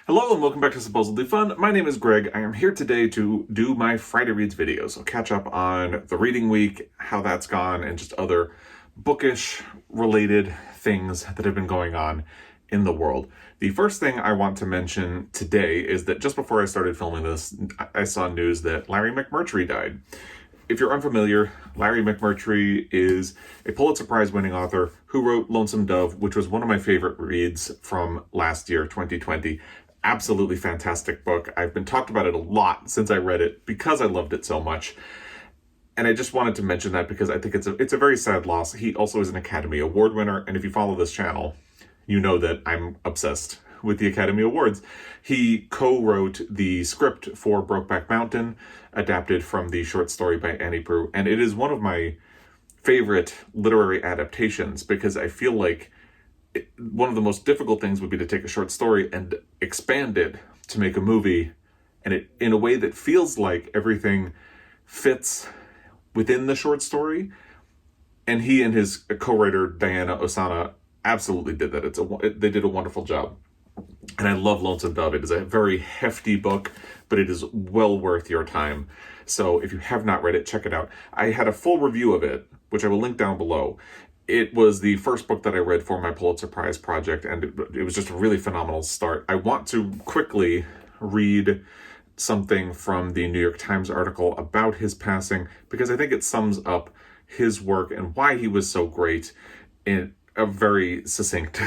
Hello and welcome back to Supposedly Fun. My name is Greg. I am here today to do my Friday Reads video. So catch up on the reading week, how that's gone, and just other bookish related things that have been going on in the world. The first thing I want to mention today is that just before I started filming this, I saw news that Larry McMurtry died. If you're unfamiliar, Larry McMurtry is a Pulitzer Prize winning author who wrote Lonesome Dove, which was one of my favorite reads from last year, 2020. Absolutely fantastic book. I've been talked about it a lot since I read it because I loved it so much. And I just wanted to mention that because I think it's a very sad loss. He also is an Academy Award winner, and if you follow this channel, you know that I'm obsessed with the Academy Awards. He co-wrote the script for Brokeback Mountain, adapted from the short story by Annie Proulx, and it is one of my favorite literary adaptations because I feel like one of the most difficult things would be to take a short story and expand it to make a movie, and it in a way that feels like everything fits within the short story. And he and his co-writer Diana Ossana absolutely did that. They did a wonderful job. And I love Lonesome Dove. It is a very hefty book, but it is well worth your time. So if you have not read it, check it out. I had a full review of it, which I will link down below. It was the first book that I read for my Pulitzer Prize project, and it was just a really phenomenal start. I want to quickly read something from the New York Times article about his passing, because I think it sums up his work and why he was so great in a very succinct,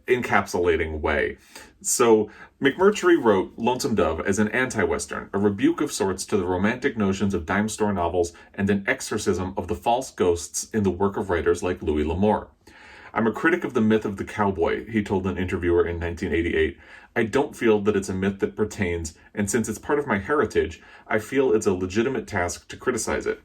encapsulating way. So McMurtry wrote Lonesome Dove as an anti-Western, a rebuke of sorts to the romantic notions of dime store novels and an exorcism of the false ghosts in the work of writers like Louis L'Amour. I'm a critic of the myth of the cowboy, he told an interviewer in 1988. I don't feel that it's a myth that pertains, and since it's part of my heritage, I feel it's a legitimate task to criticize it.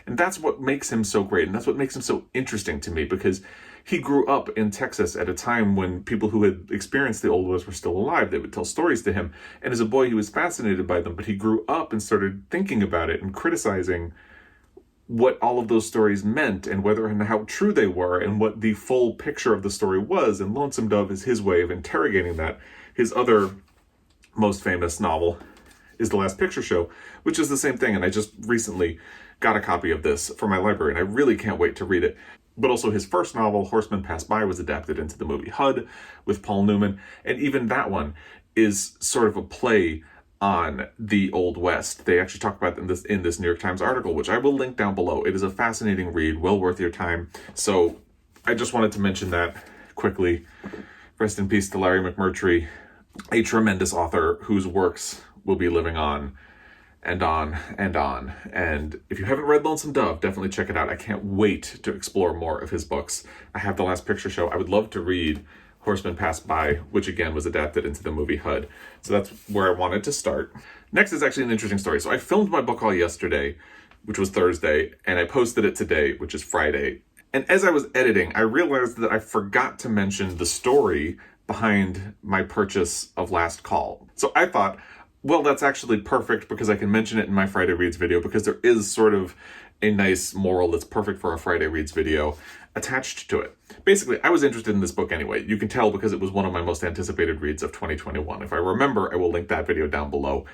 And that's what makes him so great, and that's what makes him so interesting to me, because he grew up in Texas at a time when people who had experienced the Old West were still alive. They would tell stories to him, and as a boy he was fascinated by them, but he grew up and started thinking about it and criticizing what all of those stories meant and whether and how true they were and what the full picture of the story was. And Lonesome Dove is his way of interrogating that. His other most famous novel is The Last Picture Show, which is the same thing, and I just recently got a copy of this for my library, and I really can't wait to read it. But also his first novel, Horseman Passed By, was adapted into the movie HUD with Paul Newman, and even that one is sort of a play on the Old West. They actually talk about it in this New York Times article, which I will link down below. It is a fascinating read, well worth your time. So I just wanted to mention that quickly. Rest in peace to Larry McMurtry, a tremendous author whose works will be living on and on and on. And if you haven't read Lonesome Dove, definitely check it out. I can't wait to explore more of his books. I have The Last Picture Show. I would love to read Horseman Passed By, which again was adapted into the movie HUD. So that's where I wanted to start. Next is actually an interesting story. So I filmed my book haul yesterday, which was Thursday, and I posted it today, which is Friday. And as I was editing, I realized that I forgot to mention the story behind my purchase of Last Call. So I thought, well, that's actually perfect because I can mention it in my Friday Reads video, because there is sort of a nice moral that's perfect for a Friday Reads video attached to it. Basically, I was interested in this book anyway. You can tell because it was one of my most anticipated reads of 2021. If I remember, I will link that video down below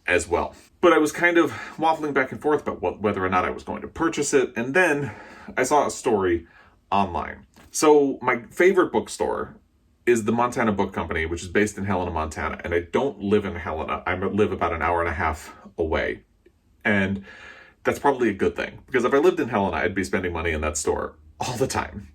as well. But I was kind of waffling back and forth about whether or not I was going to purchase it, and then I saw a story online. So my favorite bookstore is the Montana Book Company, which is based in Helena, Montana. And I don't live in Helena. I live about an hour and a half away. And that's probably a good thing, because if I lived in Helena, I'd be spending money in that store all the time.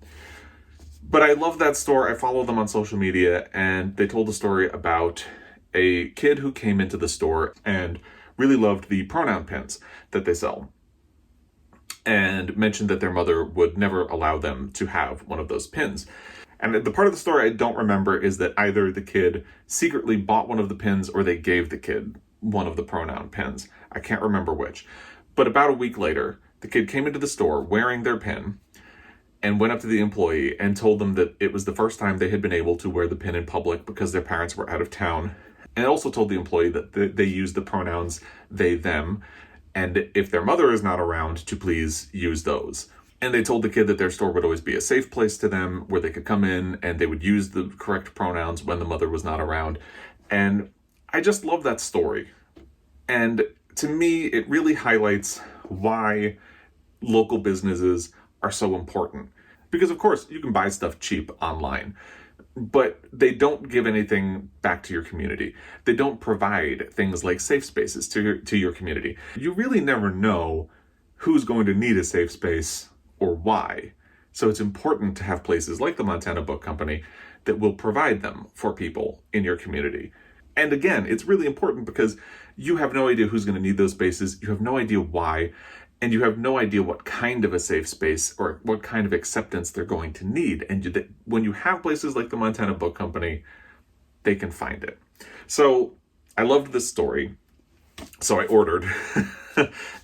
But I love that store. I follow them on social media, and they told a story about a kid who came into the store and really loved the pronoun pins that they sell, and mentioned that their mother would never allow them to have one of those pins. And the part of the story I don't remember is that either the kid secretly bought one of the pins or they gave the kid one of the pronoun pins. I can't remember which. But about a week later, the kid came into the store wearing their pin and went up to the employee and told them that it was the first time they had been able to wear the pin in public because their parents were out of town. And also told the employee that they use the pronouns they, them, and if their mother is not around, to please use those. And they told the kid that their store would always be a safe place to them, where they could come in and they would use the correct pronouns when the mother was not around. And I just love that story. And to me, it really highlights why local businesses are so important. Because of course, you can buy stuff cheap online, but they don't give anything back to your community. They don't provide things like safe spaces to your community. You really never know who's going to need a safe space or why. So it's important to have places like the Montana Book Company that will provide them for people in your community. And again, it's really important because you have no idea who's going to need those spaces. You have no idea why. And you have no idea what kind of a safe space or what kind of acceptance they're going to need. And when you have places like the Montana Book Company, they can find it. So I loved this story. So I ordered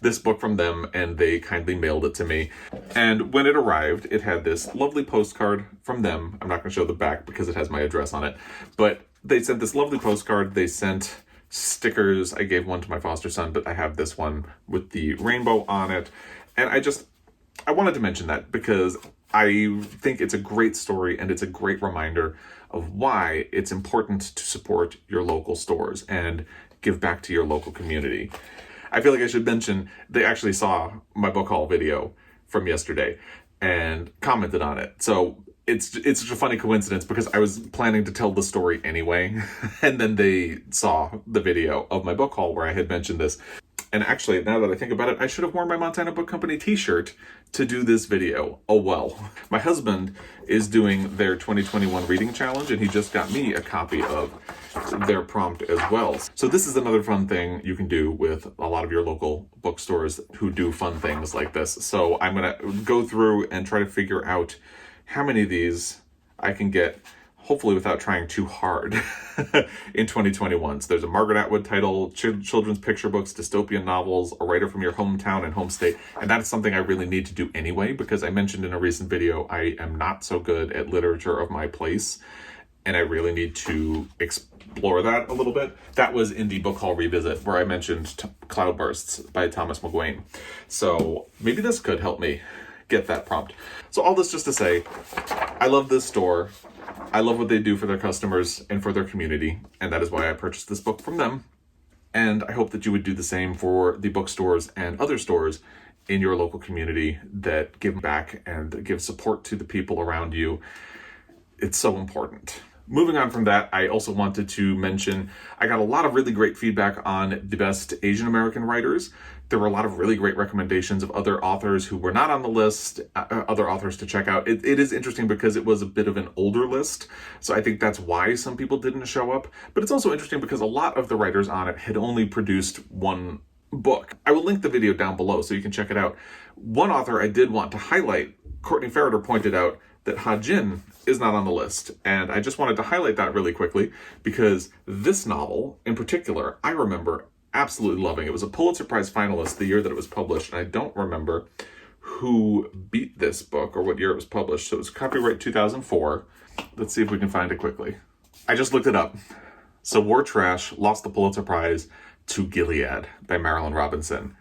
this book from them and they kindly mailed it to me. And when it arrived, it had this lovely postcard from them. I'm not going to show the back because it has my address on it. But they sent this lovely postcard. They sent stickers. I gave one to my foster son, but I have this one with the rainbow on it. And I wanted to mention that because I think it's a great story and it's a great reminder of why it's important to support your local stores and give back to your local community. I feel like I should mention they actually saw my book haul video from yesterday and commented on it. So it's such a funny coincidence because I was planning to tell the story anyway, and then they saw the video of my book haul where I had mentioned this. And actually, now that I think about it, I should have worn my Montana Book Company t-shirt to do this video. Oh well. My husband is doing their 2021 reading challenge, and he just got me a copy of their prompt as well. So this is another fun thing you can do with a lot of your local bookstores who do fun things like this. So I'm going to go through and try to figure out how many of these I can get, hopefully without trying too hard, in 2021. So there's a Margaret Atwood title, children's picture books, dystopian novels, a writer from your hometown and home state. And that is something I really need to do anyway, because I mentioned in a recent video, I am not so good at literature of my place. And I really need to explore that a little bit. That was in the book haul revisit where I mentioned Cloudbursts by Thomas McGuane. So maybe this could help me get that prompt. So all this just to say, I love this store. I love what they do for their customers and for their community, and that is why I purchased this book from them. And I hope that you would do the same for the bookstores and other stores in your local community that give back and give support to the people around you. It's so important. Moving on from that, I also wanted to mention, I got a lot of really great feedback on the best Asian American writers. There were a lot of really great recommendations of other authors who were not on the list, other authors to check out. It is interesting because it was a bit of an older list, so I think that's why some people didn't show up. But it's also interesting because a lot of the writers on it had only produced one book. I will link the video down below so you can check it out. One author I did want to highlight, Courtney Ferreter pointed out that Ha-Jin is not on the list. And I just wanted to highlight that really quickly because this novel in particular, I remember absolutely loving. It was a Pulitzer Prize finalist the year that it was published, and I don't remember who beat this book or what year it was published. So it was copyright 2004. Let's see if we can find it quickly. I just looked it up. So War Trash lost the Pulitzer Prize to Gilead by Marilyn Robinson.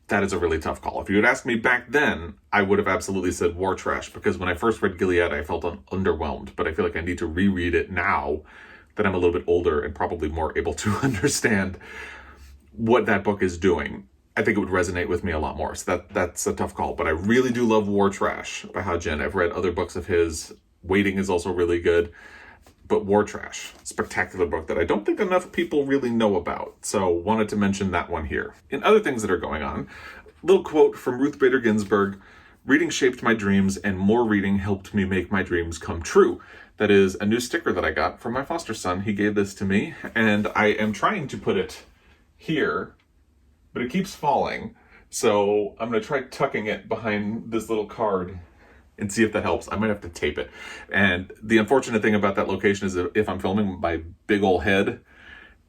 That is a really tough call. If you had asked me back then, I would have absolutely said War Trash, because when I first read Gilead, I felt underwhelmed, but I feel like I need to reread it now that I'm a little bit older and probably more able to understand what that book is doing. I think it would resonate with me a lot more. So that's a tough call, but I really do love War Trash by Ha-Jin. I've read other books of his. Waiting is also really good. But War Trash, spectacular book that I don't think enough people really know about. So wanted to mention that one here. In other things that are going on, little quote from Ruth Bader Ginsburg: "Reading shaped my dreams and more reading helped me make my dreams come true." That is a new sticker that I got from my foster son. He gave this to me and I am trying to put it here, but it keeps falling. So I'm going to try tucking it behind this little card and see if that helps. I might have to tape it. And the unfortunate thing about that location is if I'm filming, my big old head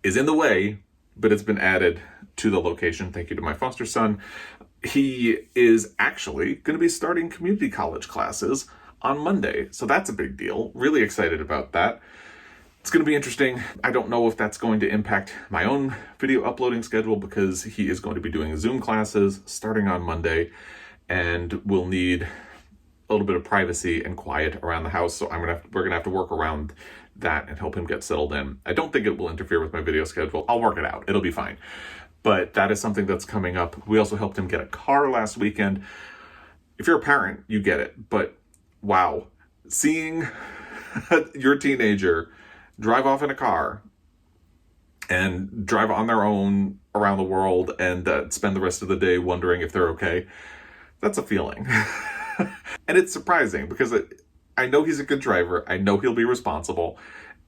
is in the way, but it's been added to the location. Thank you to my foster son. He is actually going to be starting community college classes on Monday. So that's a big deal. Really excited about that. It's going to be interesting. I don't know if that's going to impact my own video uploading schedule because he is going to be doing Zoom classes starting on Monday. and will need a little bit of privacy and quiet around the house. So we're gonna have to work around that and help him get settled in. I don't think it will interfere with my video schedule. I'll work it out. It'll be fine. But that is something that's coming up. We also helped him get a car last weekend. If you're a parent, you get it. But wow, seeing your teenager drive off in a car and drive on their own around the world and spend the rest of the day wondering if they're okay, that's a feeling. And it's surprising because I know he's a good driver. I know he'll be responsible,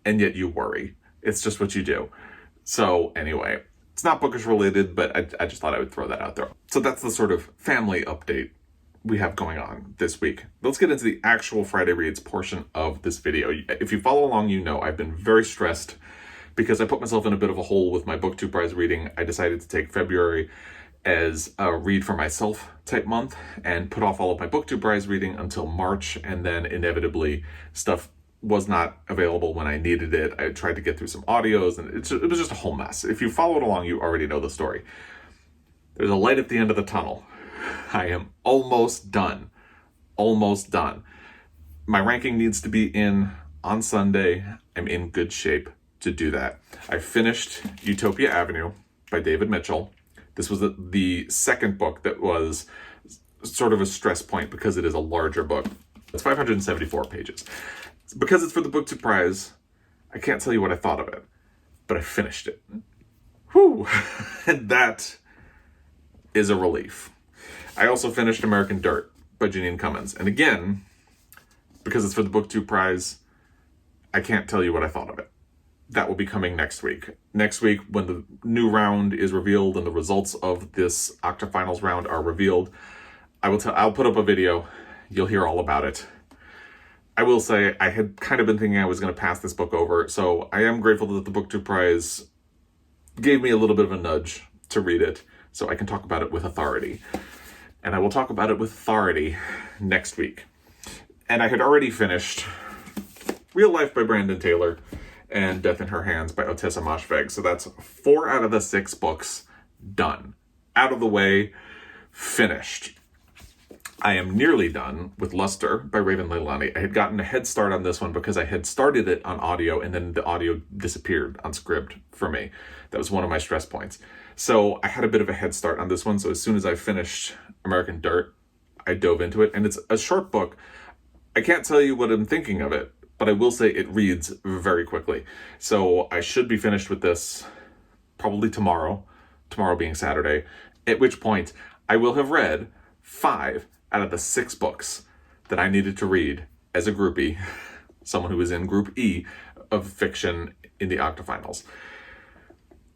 and yet you worry. It's just what you do. So anyway, it's not bookish related, but I just thought I would throw that out there. So that's the sort of family update we have going on this week. Let's get into the actual Friday Reads portion of this video. If you follow along, you know I've been very stressed because I put myself in a bit of a hole with my BookTube prize reading. I decided to take February as a read for myself type month and put off all of my BookTube prize reading until March, and then inevitably stuff was not available when I needed it. I tried to get through some audios and it was just a whole mess. If you followed along, you already know the story. There's a light at the end of the tunnel. I am almost done. Almost done. My ranking needs to be in on Sunday. I'm in good shape to do that. I finished Utopia Avenue by David Mitchell. This was the second book that was sort of a stress point because it is a larger book. It's 574 pages. Because it's for the BookTube prize, I can't tell you what I thought of it, but I finished it. Whew! And that is a relief. I also finished American Dirt by Jeanine Cummins. And again, because it's for the BookTube prize, I can't tell you what I thought of it. That will be coming next week. Next week, when the new round is revealed and the results of this octafinals round are revealed, I'll put up a video. You'll hear all about it. I will say I had kind of been thinking I was going to pass this book over, so I am grateful that the BookTube prize gave me a little bit of a nudge to read it, so I can talk about it with authority. And I will talk about it with authority next week. And I had already finished Real Life by Brandon Taylor and Death in Her Hands by Otessa Moshfegh. So that's 4 out of the 6 books done. Out of the way, finished. I am nearly done with Luster by Raven Leilani. I had gotten a head start on this one because I had started it on audio and then the audio disappeared on Scribd for me. That was one of my stress points. So I had a bit of a head start on this one. So as soon as I finished American Dirt, I dove into it. And it's a short book. I can't tell you what I'm thinking of it, but I will say it reads very quickly. So I should be finished with this probably tomorrow being Saturday, at which point I will have read 5 out of the 6 books that I needed to read as a groupie, someone who is in Group E of fiction in the octafinals.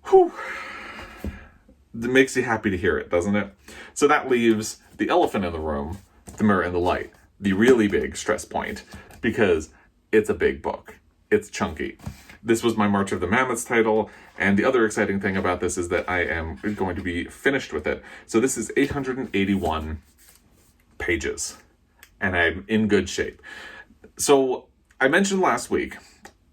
Whew. It makes you happy to hear it, doesn't it? So that leaves the elephant in the room, The Mirror and the Light, the really big stress point, because it's a big book. It's chunky. This was my March of the Mammoths title, and the other exciting thing about this is that I am going to be finished with it. So this is 881 pages, and I'm in good shape. So I mentioned last week,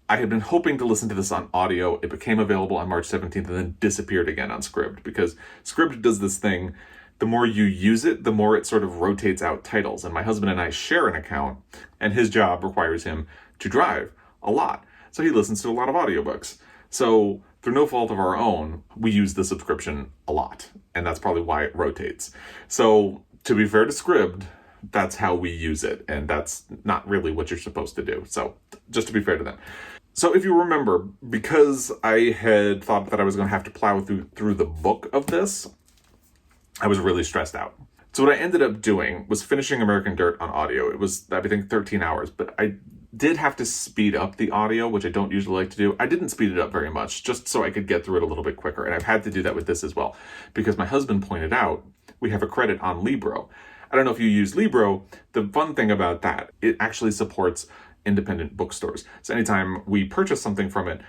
I had been hoping to listen to this on audio. It became available on March 17th and then disappeared again on Scribd, because Scribd does this thing. The more you use it, the more it sort of rotates out titles. And my husband and I share an account, and his job requires him to drive a lot. So he listens to a lot of audiobooks. So through no fault of our own, we use the subscription a lot. And that's probably why it rotates. So to be fair to Scribd, that's how we use it. And that's not really what you're supposed to do. So just to be fair to them. So if you remember, because I had thought that I was going to have to plow through the book of this, I was really stressed out. So what I ended up doing was finishing American Dirt on audio. It was, I think, 13 hours, but I did have to speed up the audio, which I don't usually like to do. I didn't speed it up very much, just so I could get through it a little bit quicker. And I've had to do that with this as well, because my husband pointed out we have a credit on Libro. I don't know if you use Libro. The fun thing about that, it actually supports independent bookstores. So anytime we purchase something from it,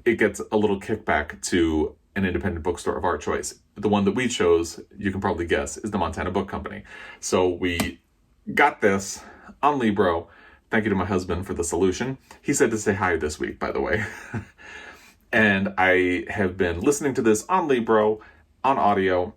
it gets a little kickback to an independent bookstore of our choice. The one that we chose, you can probably guess, is the Montana Book Company. So we got this on Libro. Thank you to my husband for the solution. He said to say hi this week, by the way. And I have been listening to this on Libro, on audio,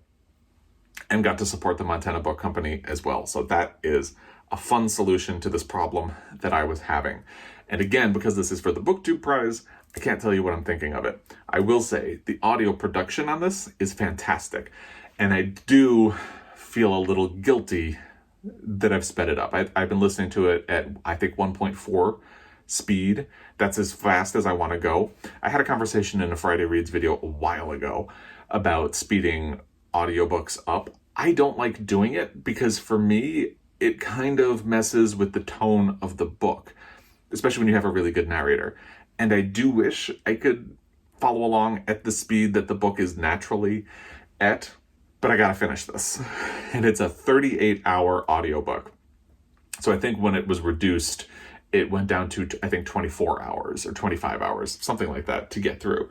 and got to support the Montana Book Company as well. So that is a fun solution to this problem that I was having. And again, because this is for the BookTube prize, I can't tell you what I'm thinking of it. I will say the audio production on this is fantastic. And I do feel a little guilty that I've sped it up. I've been listening to it at, I think, 1.4 speed. That's as fast as I want to go. I had a conversation in a Friday Reads video a while ago about speeding audiobooks up. I don't like doing it because for me, it kind of messes with the tone of the book, especially when you have a really good narrator. And I do wish I could follow along at the speed that the book is naturally at, but I gotta finish this. And it's a 38-hour audiobook. So I think when it was reduced, it went down to, I think, 24 hours or 25 hours, something like that, to get through.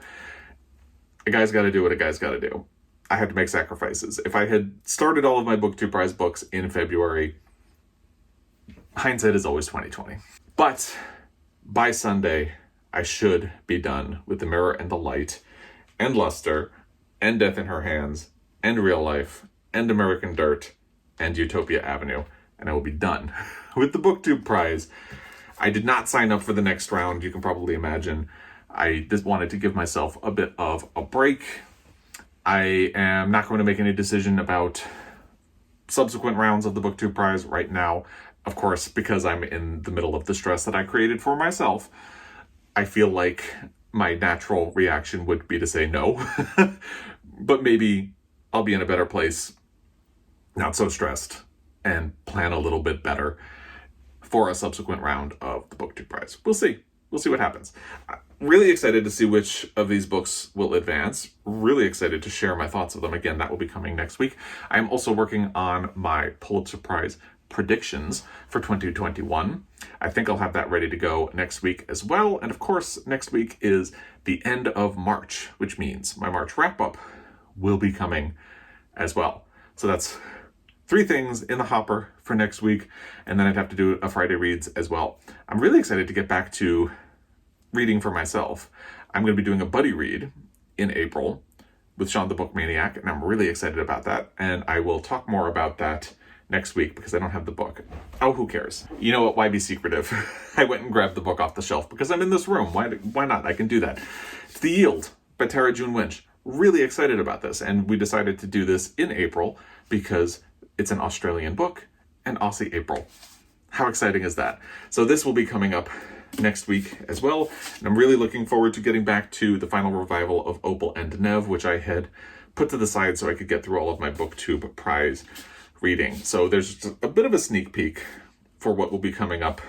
A guy's gotta do what a guy's gotta do. I had to make sacrifices. If I had started all of my BookTube prize books in February, hindsight is always 20/20. But by Sunday, I should be done with The Mirror and the Light, and Luster, and Death in Her Hands, and Real Life, and American Dirt, and Utopia Avenue, and I will be done with the BookTube prize. I did not sign up for the next round, you can probably imagine. I just wanted to give myself a bit of a break. I am not going to make any decision about subsequent rounds of the BookTube prize right now, of course, because I'm in the middle of the stress that I created for myself. I feel like my natural reaction would be to say no, but maybe I'll be in a better place, not so stressed, and plan a little bit better for a subsequent round of the BookTube prize. We'll see. We'll see what happens. Really excited to see which of these books will advance. Really excited to share my thoughts of them. Again, that will be coming next week. I am also working on my Pulitzer Prize predictions for 2021. I think I'll have that ready to go next week as well. And of course, next week is the end of March, which means my March wrap-up will be coming as well. So that's 3 things in the hopper for next week. And then I'd have to do a Friday Reads as well. I'm really excited to get back to reading for myself. I'm going to be doing a buddy read in April with Sean the Book Maniac, and I'm really excited about that. And I will talk more about that next week because I don't have the book. Oh, who cares? You know what? Why be secretive? I went and grabbed the book off the shelf because I'm in this room. Why not? I can do that. It's The Yield by Tara June Winch. Really excited about this. And we decided to do this in April because it's an Australian book and Aussie April. How exciting is that? So this will be coming up next week as well. And I'm really looking forward to getting back to the final revival of Opal and Nev, which I had put to the side so I could get through all of my BookTube prize reading. So there's a bit of a sneak peek for what will be coming up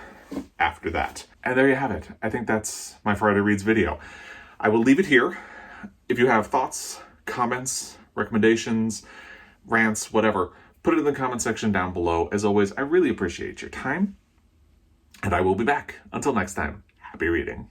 after that. And there you have it. I think that's my Friday Reads video. I will leave it here. If you have thoughts, comments, recommendations, rants, whatever, put it in the comment section down below. As always, I really appreciate your time. And I will be back. Until next time, happy reading.